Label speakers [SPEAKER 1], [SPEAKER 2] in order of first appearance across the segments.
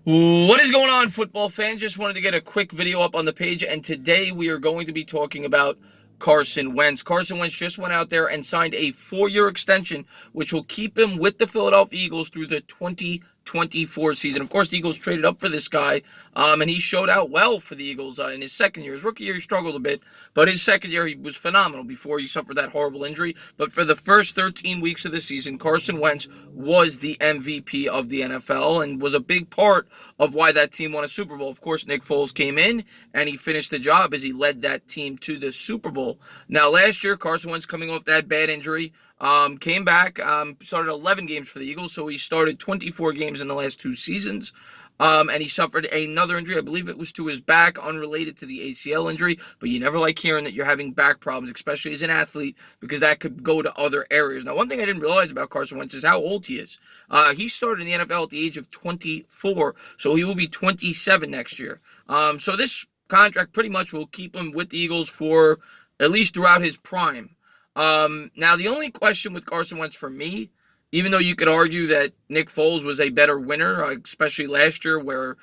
[SPEAKER 1] What is going on, football fans? Just wanted to get a quick video up on the page, and today we are going to be talking about Carson Wentz. Carson Wentz just went out there and signed a 4-year extension, which will keep him with the Philadelphia Eagles through the 2024 season. Of course, the Eagles traded up for this guy, and he showed out well for the Eagles in his second year. His rookie year, he struggled a bit, but his second year, he was phenomenal before he suffered that horrible injury. But for the first 13 weeks of the season, Carson Wentz was the MVP of the NFL and was a big part of why that team won a Super Bowl. Of course, Nick Foles came in and he finished the job as he led that team to the Super Bowl. Now, last year, Carson Wentz, coming off that bad injury, came back, started 11 games for the Eagles, so he started 24 games in the last 2 seasons. And he suffered another injury. I believe it was to his back, unrelated to the ACL injury. But you never like hearing that you're having back problems, especially as an athlete, because that could go to other areas. Now, one thing I didn't realize about Carson Wentz is how old he is. He started in the NFL at the age of 24, so he will be 27 next year. So this contract pretty much will keep him with the Eagles for at least throughout his prime. Now, the only question with Carson Wentz for me, even though you could argue that Nick Foles was a better winner, especially last year where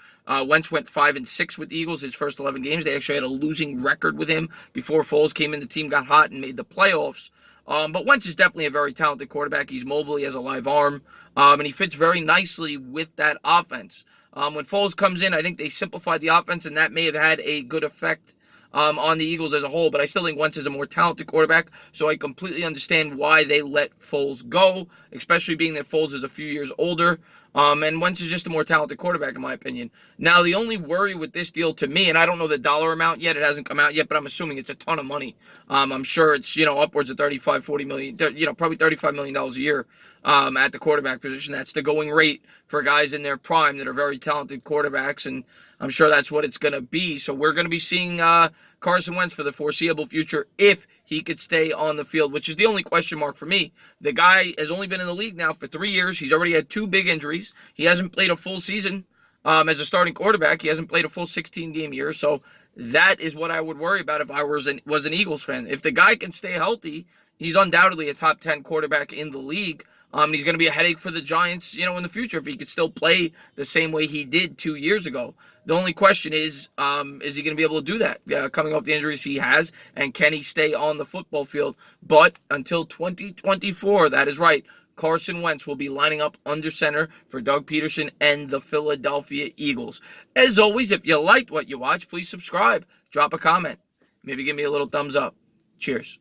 [SPEAKER 1] Wentz went 5-6 with the Eagles his first 11 games. They actually had a losing record with him before Foles came in. The team got hot and made the playoffs. But Wentz is definitely a very talented quarterback. He's mobile. He has a live arm. And he fits very nicely with that offense. When Foles comes in, I think they simplified the offense, and that may have had a good effect on the Eagles as a whole, but I still think Wentz is a more talented quarterback, so I completely understand why they let Foles go, especially being that Foles is a few years older, and Wentz is just a more talented quarterback, in my opinion. Now, the only worry with this deal to me, and I don't know the dollar amount yet, it hasn't come out yet, but I'm assuming it's a ton of money. I'm sure it's, upwards of 35, 40 million, probably $35 million a year at the quarterback position. That's the going rate for guys in their prime that are very talented quarterbacks, and I'm sure that's what it's going to be. So we're going to be seeing Carson Wentz for the foreseeable future if he could stay on the field, which is the only question mark for me. The guy has only been in the league now for 3 years. He's already had 2 big injuries. He hasn't played a full season as a starting quarterback. He hasn't played a full 16-game year. So that is what I would worry about if I was an Eagles fan. If the guy can stay healthy, he's undoubtedly a top 10 quarterback in the league. He's going to be a headache for the Giants, in the future if he could still play the same way he did 2 years ago. The only question is he going to be able to do that coming off the injuries he has, and can he stay on the football field? But until 2024, that is right, Carson Wentz will be lining up under center for Doug Peterson and the Philadelphia Eagles. As always, if you liked what you watched, please subscribe, drop a comment, maybe give me a little thumbs up. Cheers.